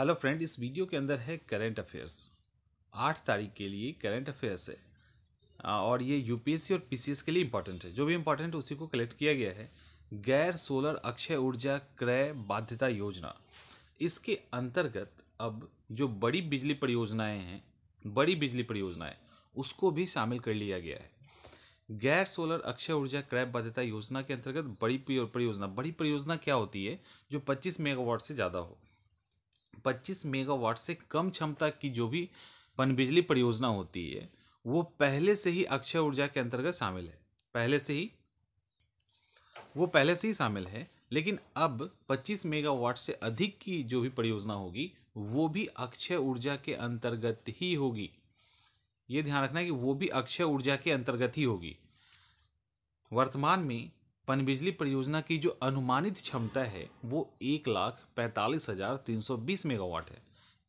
Hello friend, इस video के अंदर है करंट अफेयर्स। 8 तारीख के लिए करंट अफेयर्स है और ये यूपीएससी और पीसीएस के लिए इंपॉर्टेंट है। जो भी इंपॉर्टेंट है उसी को कलेक्ट किया गया है। गैर सोलर अक्षय ऊर्जा क्रय बाध्यता योजना, इसके अंतर्गत अब जो बड़ी बिजली परियोजनाएं उसको भी शामिल कर लिया गया है। गैर सोलर अक्षय ऊर्जा क्रय बाध्यता योजना के अंतर्गत बड़ी परियोजना क्या होती है? जो 25 मेगावाट से ज़्यादा हो। 25 मेगावाट से कम क्षमता की जो भी पनबिजली परियोजना होती है वो पहले से ही अक्षय ऊर्जा के अंतर्गत शामिल है। पहले से ही शामिल है, लेकिन अब 25 मेगावाट से अधिक की जो भी परियोजना होगी वो भी अक्षय ऊर्जा के अंतर्गत ही होगी। ये ध्यान रखना है कि वो भी अक्षय ऊर्जा के अंतर्गत ही होगी। वर्तमान में पनबिजली परियोजना की जो अनुमानित क्षमता है वो 1,45,320 मेगावाट है।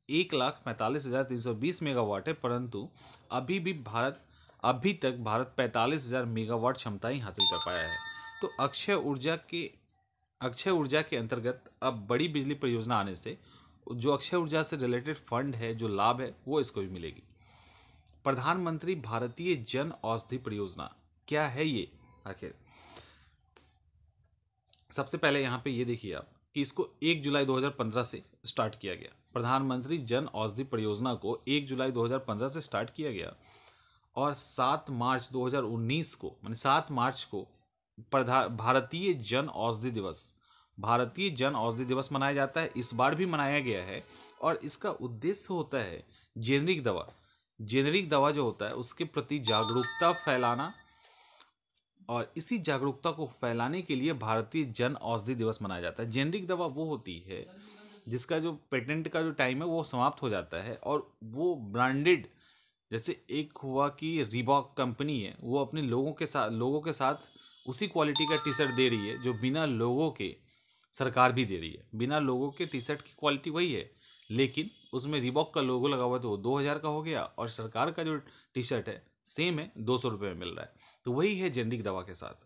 1,45,320 मेगावाट है, परंतु अभी तक भारत 45,000 मेगावाट क्षमता ही हासिल कर पाया है। तो अक्षय ऊर्जा के अंतर्गत अब बड़ी बिजली परियोजना आने से जो अक्षय ऊर्जा से रिलेटेड फंड है, जो लाभ है, वो इसको भी मिलेगी। प्रधानमंत्री भारतीय जन औषधि परियोजना क्या है ये आखिर? सबसे पहले यहाँ पे ये देखिए आप कि इसको 1 जुलाई 2015 से स्टार्ट किया गया। प्रधानमंत्री जन औषधि परियोजना को 1 जुलाई 2015 से स्टार्ट किया गया और 7 मार्च 2019 को, माने 7 मार्च को भारतीय जन औषधि दिवस मनाया जाता है। इस बार भी मनाया गया है और इसका उद्देश्य होता है जेनरिक दवा जो होता है उसके प्रति जागरूकता फैलाना, और इसी जागरूकता को फैलाने के लिए भारतीय जन औषधि दिवस मनाया जाता है। जेनरिक दवा वो होती है जिसका जो पेटेंट का जो टाइम है वो समाप्त हो जाता है और वो ब्रांडेड, जैसे एक हुआ कि रीबॉक कंपनी है, वो अपने लोगों के साथ उसी क्वालिटी का टी शर्ट दे रही है जो बिना लोगों के सरकार भी दे रही है। बिना लोगों के टी शर्ट की क्वालिटी वही है, लेकिन उसमें रीबॉक का लोगो लगा हुआ तो वो 2,000 का हो गया और सरकार का जो टी शर्ट है सेम है, 200 रुपये में मिल रहा है। तो वही है जेनरिक दवा के साथ।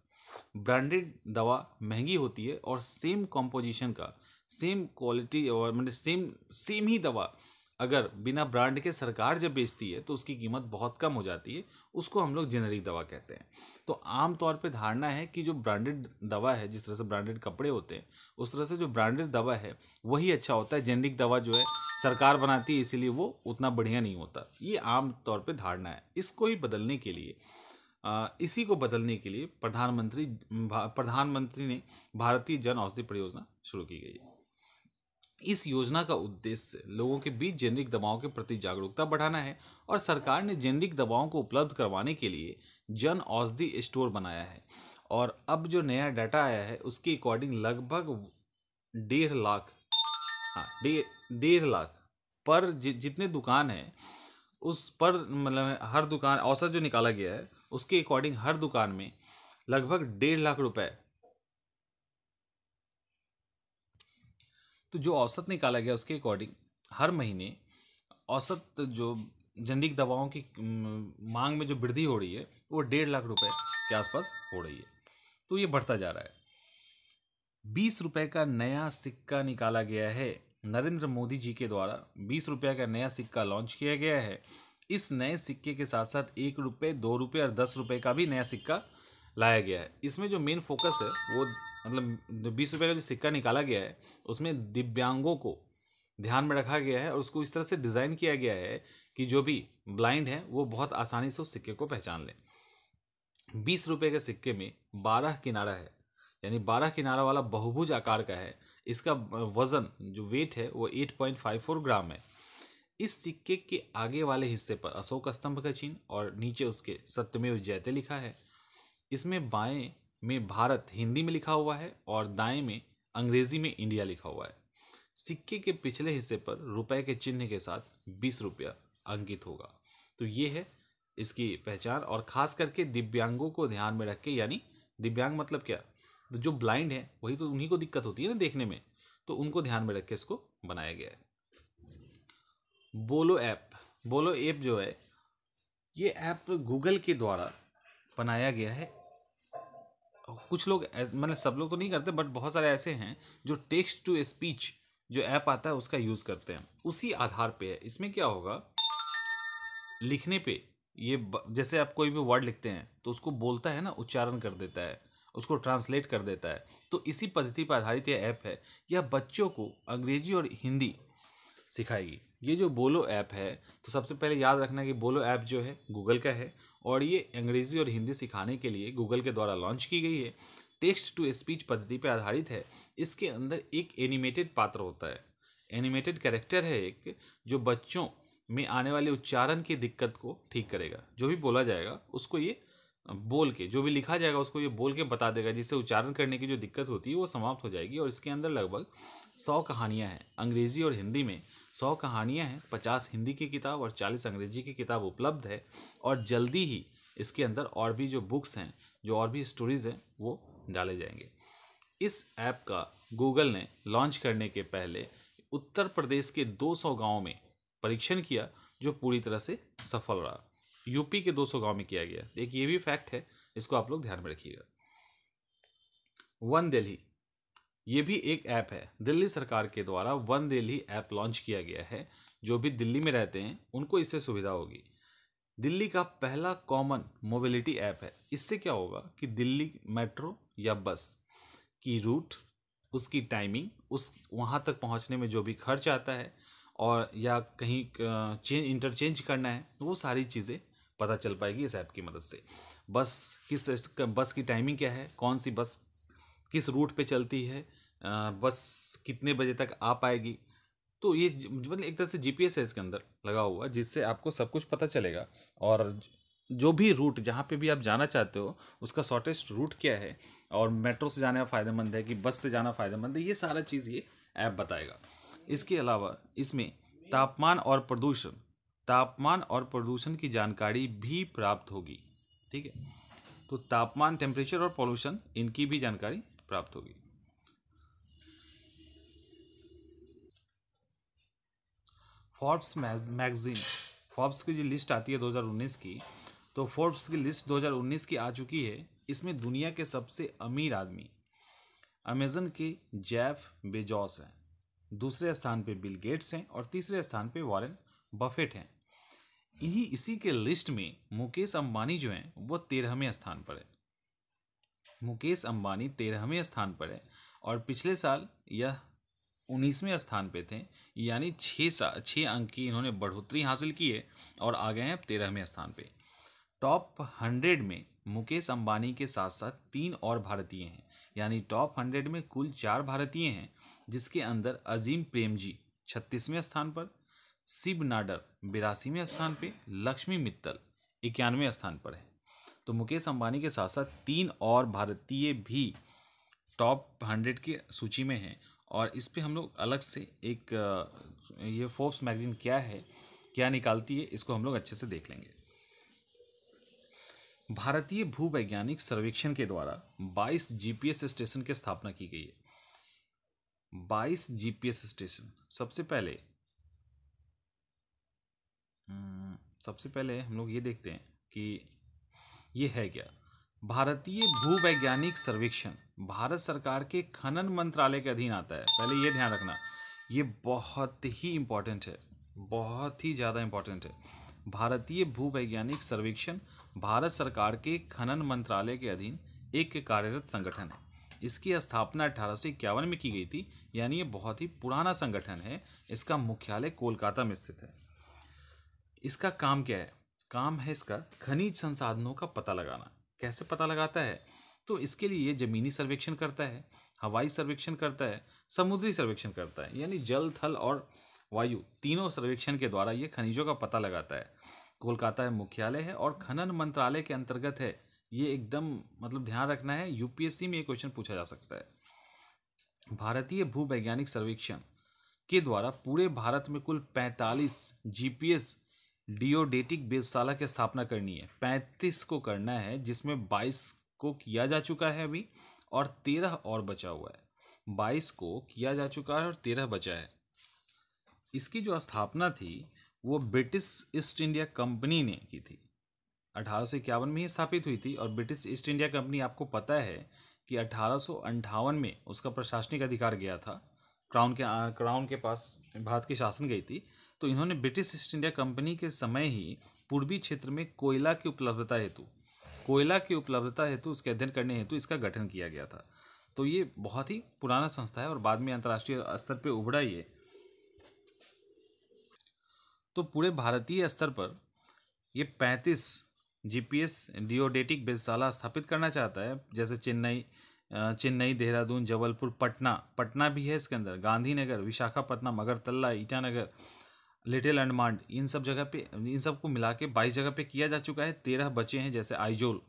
ब्रांडेड दवा महंगी होती है और सेम कॉम्पोजिशन का, सेम क्वालिटी और मतलब सेम ही दवा अगर बिना ब्रांड के सरकार जब बेचती है तो उसकी कीमत बहुत कम हो जाती है। उसको हम लोग जेनरिक दवा कहते हैं। तो आम तौर पे धारणा है कि जो ब्रांडेड दवा है, जिस तरह से ब्रांडेड कपड़े होते हैं उस तरह से जो ब्रांडेड दवा है वही अच्छा होता है। जेनरिक दवा जो है सरकार बनाती है, इसीलिए वो उतना बढ़िया नहीं होता। ये आम तौर पे धारणा है। इसी को बदलने के लिए प्रधानमंत्री ने भारतीय जन औषधि परियोजना शुरू की गई है। इस योजना का उद्देश्य लोगों के बीच जेनरिक दवाओं के प्रति जागरूकता बढ़ाना है और सरकार ने जेनरिक दवाओं को उपलब्ध करवाने के लिए जन औषधि स्टोर बनाया है। और अब जो नया डाटा आया है उसके अकॉर्डिंग लगभग 1.5 लाख, हाँ 1.5 लाख पर जितने दुकान हैं उस पर, मतलब हर दुकान औसत जो निकाला गया है उसके अकॉर्डिंग हर दुकान में लगभग 1.5 लाख रुपए, तो जो औसत निकाला गया उसके अकॉर्डिंग हर महीने औसत जो जेनरिक दवाओं की मांग में जो वृद्धि हो रही है वो 1.5 लाख रुपए के आसपास हो रही है। तो ये बढ़ता जा रहा है। 20 रुपए का नया सिक्का निकाला गया है। नरेंद्र मोदी जी के द्वारा 20 रुपये का नया सिक्का लॉन्च किया गया है। इस नए सिक्के के साथ साथ 1 रुपये, 2 रुपये और 10 रुपये का भी नया सिक्का लाया गया है। इसमें जो मेन फोकस है वो, मतलब 20 रुपये का जो सिक्का निकाला गया है उसमें दिव्यांगों को ध्यान में रखा गया है और उसको इस तरह से डिज़ाइन किया गया है कि जो भी ब्लाइंड है वो बहुत आसानी से उस सिक्के को पहचान लें। 20 रुपये के सिक्के में 12 किनारा है, यानी 12 किनारा वाला बहुभुज आकार का है। इसका वजन, जो वेट है, वो 8.54 ग्राम है। इस सिक्के के आगे वाले हिस्से पर अशोक स्तंभ का चिन्ह और नीचे उसके सत्यमेव जयते लिखा है। इसमें बाएं में भारत हिंदी में लिखा हुआ है और दाएं में अंग्रेजी में इंडिया लिखा हुआ है। सिक्के के पिछले हिस्से पर रुपए के चिन्ह के साथ 20 रुपया अंकित होगा। तो ये है इसकी पहचान, और खास करके दिव्यांगों को ध्यान में रख के, यानी दिव्यांग मतलब क्या, तो जो ब्लाइंड है वही तो, उन्हीं को दिक्कत होती है ना देखने में, तो उनको ध्यान में रख के इसको बनाया गया है। बोलो ऐप जो है, ये ऐप गूगल के द्वारा बनाया गया है। कुछ लोग, मतलब सब लोग तो नहीं करते, बट बहुत सारे ऐसे हैं जो टेक्स्ट टू स्पीच जो ऐप आता है उसका यूज़ करते हैं, उसी आधार पे है। इसमें क्या होगा, लिखने पे ये जैसे आप कोई भी वर्ड लिखते हैं तो उसको बोलता है ना, उच्चारण कर देता है, उसको ट्रांसलेट कर देता है। तो इसी पद्धति पर आधारित यह ऐप है। यह बच्चों को अंग्रेजी और हिंदी सिखाएगी। ये जो बोलो ऐप है, तो सबसे पहले याद रखना कि बोलो ऐप जो है गूगल का है और ये अंग्रेजी और हिंदी सिखाने के लिए गूगल के द्वारा लॉन्च की गई है। टेक्स्ट टू स्पीच पद्धति पर आधारित है। इसके अंदर एक एनिमेटेड पात्र होता है, एनिमेटेड कैरेक्टर है एक, जो बच्चों में आने वाले उच्चारण की दिक्कत को ठीक करेगा। जो भी बोला जाएगा उसको ये बोल के, जो भी लिखा जाएगा उसको ये बोल के बता देगा, जिससे उच्चारण करने की जो दिक्कत होती है वो समाप्त हो जाएगी। और इसके अंदर लगभग 100 कहानियाँ हैं, अंग्रेजी और हिंदी में 100 कहानियाँ हैं। 50 हिंदी की किताब और 40 अंग्रेजी की किताब उपलब्ध है। और जल्दी ही इसके अंदर और भी जो बुक्स हैं, जो और भी स्टोरीज़ हैं, वो डाले जाएंगे। इस ऐप का गूगल ने लॉन्च करने के पहले उत्तर प्रदेश के 200 गाँव में परीक्षण किया, जो पूरी तरह से सफल रहा। यूपी के 200 गांव में किया गया। एक ये भी फैक्ट है, इसको आप लोग ध्यान में रखिएगा। वन दिल्ली, ये भी एक ऐप है। दिल्ली सरकार के द्वारा वन दिल्ली ऐप लॉन्च किया गया है। जो भी दिल्ली में रहते हैं उनको इससे सुविधा होगी। दिल्ली का पहला कॉमन मोबिलिटी ऐप है। इससे क्या होगा कि दिल्ली मेट्रो या बस की रूट, उसकी टाइमिंग, उस वहाँ तक पहुँचने में जो भी खर्च आता है, और या कहीं इंटरचेंज करना है, वो सारी चीज़ें पता चल पाएगी इस ऐप की मदद से। बस की टाइमिंग क्या है, कौन सी बस किस रूट पे चलती है, बस कितने बजे तक आ पाएगी। तो ये मतलब एक तरह से जीपीएस है इसके अंदर लगा हुआ, जिससे आपको सब कुछ पता चलेगा। और जो भी रूट, जहाँ पे भी आप जाना चाहते हो, उसका शॉर्टेस्ट रूट क्या है, और मेट्रो से जाना फ़ायदेमंद है कि बस से जाना फ़ायदेमंद है, ये सारा चीज़ ये ऐप बताएगा। इसके अलावा इसमें तापमान और प्रदूषण की जानकारी भी प्राप्त होगी। ठीक है, तो तापमान, टेम्परेचर और पॉल्यूशन, इनकी भी जानकारी प्राप्त होगी। फोर्ब्स मैगजीन, फोर्ब्स की जो लिस्ट आती है 2019 की, तो फोर्ब्स की लिस्ट 2019 की आ चुकी है। इसमें दुनिया के सबसे अमीर आदमी अमेजन के जेफ बेजोस हैं, दूसरे स्थान पे बिल गेट्स हैं और तीसरे स्थान पे वॉरेन बफेट हैं। इसी के लिस्ट में मुकेश अंबानी जो हैं वो 13वें स्थान पर है। मुकेश अंबानी 13वें स्थान पर है और पिछले साल यह 19वें स्थान पे थे। यानी 6 अंक की इन्होंने बढ़ोतरी हासिल की है और आ गए हैं 13वें स्थान पे। टॉप 100 में मुकेश अंबानी के साथ साथ 3 और भारतीय हैं। यानी टॉप 100 में कुल 4 भारतीय हैं, जिसके अंदर अजीम प्रेमजी 36वें स्थान पर, शिव नाडर 82वें स्थान पे, लक्ष्मी मित्तल 91वें स्थान पर है। तो मुकेश अंबानी के साथ साथ 3 और भारतीय भी टॉप 100 की सूची में हैं। और इस पे हम लोग अलग से एक ये फोर्ब्स मैगजीन क्या है, क्या निकालती है, इसको हम लोग अच्छे से देख लेंगे। भारतीय भूवैज्ञानिक सर्वेक्षण के द्वारा 22 जीपीएस स्टेशन की स्थापना की गई है। 22 जीपीएस स्टेशन। सबसे पहले हम लोग ये देखते हैं कि ये है क्या। भारतीय भूवैज्ञानिक सर्वेक्षण भारत सरकार के खनन मंत्रालय के अधीन आता है। पहले ये ध्यान रखना, ये बहुत ही इम्पोर्टेंट है, बहुत ही ज़्यादा इम्पोर्टेंट है। भारतीय भूवैज्ञानिक सर्वेक्षण भारत सरकार के खनन मंत्रालय के अधीन एक कार्यरत संगठन है। इसकी स्थापना 1851 में की गई थी, यानी ये बहुत ही पुराना संगठन है। इसका मुख्यालय कोलकाता में स्थित है। इसका काम क्या है? काम है इसका खनिज संसाधनों का पता लगाना। कैसे पता लगाता है? तो इसके लिए ये जमीनी सर्वेक्षण करता है, हवाई सर्वेक्षण करता है, समुद्री सर्वेक्षण करता है। यानी जल, थल और वायु तीनों सर्वेक्षण के द्वारा ये खनिजों का पता लगाता है। कोलकाता में मुख्यालय है और खनन मंत्रालय के अंतर्गत है। ये एकदम मतलब ध्यान रखना है, यूपीएससी में ये क्वेश्चन पूछा जा सकता है। भारतीय भूवैज्ञानिक सर्वेक्षण के द्वारा पूरे भारत में कुल 45 जीपीएस डियोडेटिक वेधशाला की स्थापना करनी है। 35 को करना है, जिसमें 22 को किया जा चुका है अभी और 13 और बचा हुआ है। 22 को किया जा चुका है और 13 बचा है। इसकी जो स्थापना थी वो ब्रिटिश ईस्ट इंडिया कंपनी ने की थी। 1851 में ही स्थापित हुई थी। और ब्रिटिश ईस्ट इंडिया कंपनी, आपको पता है कि 1858 में उसका प्रशासनिक अधिकार गया था क्राउन के पास भारत की शासन गई थी, तो इन्होंने ब्रिटिश ईस्ट इंडिया कंपनी के समय ही पूर्वी क्षेत्र में कोयला की उपलब्धता हेतु उसके अध्ययन करने हेतु इसका गठन किया गया था। तो ये बहुत ही पुराना संस्था है और बाद में अंतर्राष्ट्रीय स्तर पे उभरा ये। तो पूरे भारतीय स्तर पर ये 35 जीपीएस जियोडेटिक वेधशाला स्थापित करना चाहता है, जैसे चेन्नई, देहरादून, जबलपुर, पटना भी है इसके अंदर, गांधीनगर, विशाखापट्टनम, अगरतला, ईटानगर, लिटिल अंडमान, इन सब जगह पे, इन सब को मिला के 22 जगह पे किया जा चुका है। 13 बचे हैं, जैसे Aizawl,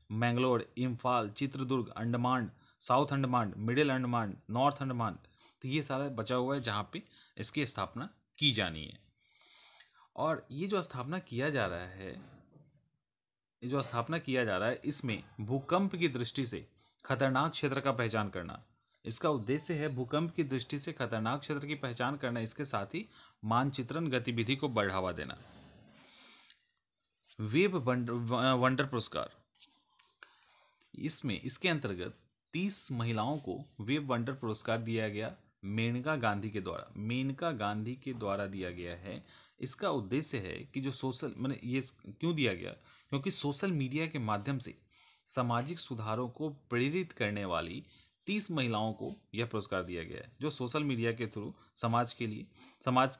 Mangalore, Imphal, Chitradurga, Andaman, south Andaman, middle Andaman, north Andaman. तो ये सारा बचा हुआ है जहाँ पे इसकी स्थापना की जानी है। और ये जो स्थापना किया जा रहा है इसमें भूकंप की दृष्टि से खतरनाक क्षेत्र का पहचान करना, इसका उद्देश्य है भूकंप की दृष्टि से खतरनाक क्षेत्र की पहचान करना, इसके साथ ही मानचित्रण गतिविधि को बढ़ावा देना। वेब वंडर पुरस्कार, इसके अंतर्गत 30 महिलाओं को वेब वंडर पुरस्कार दिया गया, मेनका गांधी के द्वारा दिया गया है। इसका उद्देश्य है कि जो ये क्यों दिया गया, क्योंकि सोशल मीडिया के माध्यम से सामाजिक सुधारों को प्रेरित करने वाली 30 महिलाओं को यह पुरस्कार दिया गया है, जो सोशल मीडिया के थ्रू समाज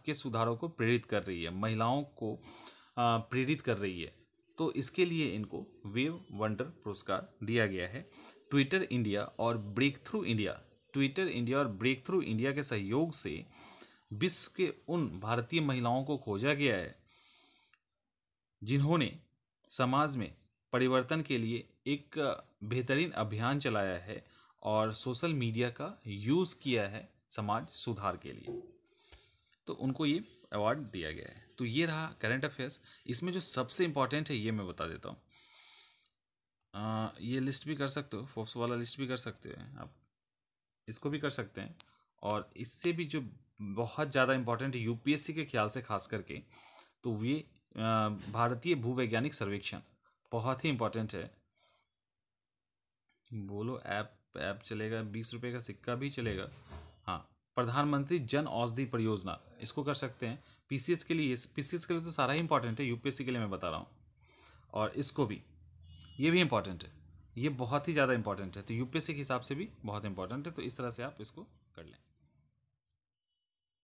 के सुधारों को प्रेरित कर रही है, महिलाओं को प्रेरित कर रही है। तो इसके लिए इनको वेब वंडर पुरस्कार दिया गया है। ट्विटर इंडिया और ब्रेक थ्रू इंडिया के सहयोग से विश्व के उन भारतीय महिलाओं को खोजा गया है जिन्होंने समाज में परिवर्तन के लिए एक बेहतरीन अभियान चलाया है और सोशल मीडिया का यूज़ किया है समाज सुधार के लिए, तो उनको ये अवार्ड दिया गया है। तो ये रहा करंट अफेयर्स। इसमें जो सबसे इम्पोर्टेंट है ये मैं बता देता हूँ। ये लिस्ट भी कर सकते हो, फोर्ब्स वाला लिस्ट भी कर सकते हैं आप, इसको भी कर सकते हैं। और इससे भी जो बहुत ज़्यादा इम्पोर्टेंट है यूपीएससी के ख्याल से खास करके, तो ये भारतीय भूवैज्ञानिक सर्वेक्षण बहुत ही इम्पोर्टेंट है। बोलो ऐप चलेगा, 20 रुपये का सिक्का भी चलेगा। हाँ, प्रधानमंत्री जन औषधि परियोजना, इसको कर सकते हैं। पीसीएस के लिए तो सारा ही इंपॉर्टेंट है, यूपीएससी के लिए मैं बता रहा हूँ। और इसको भी, ये भी इंपॉर्टेंट है, ये बहुत ही ज़्यादा इंपॉर्टेंट है, तो यूपीएससी के हिसाब से भी बहुत इंपॉर्टेंट है। तो इस तरह से आप इसको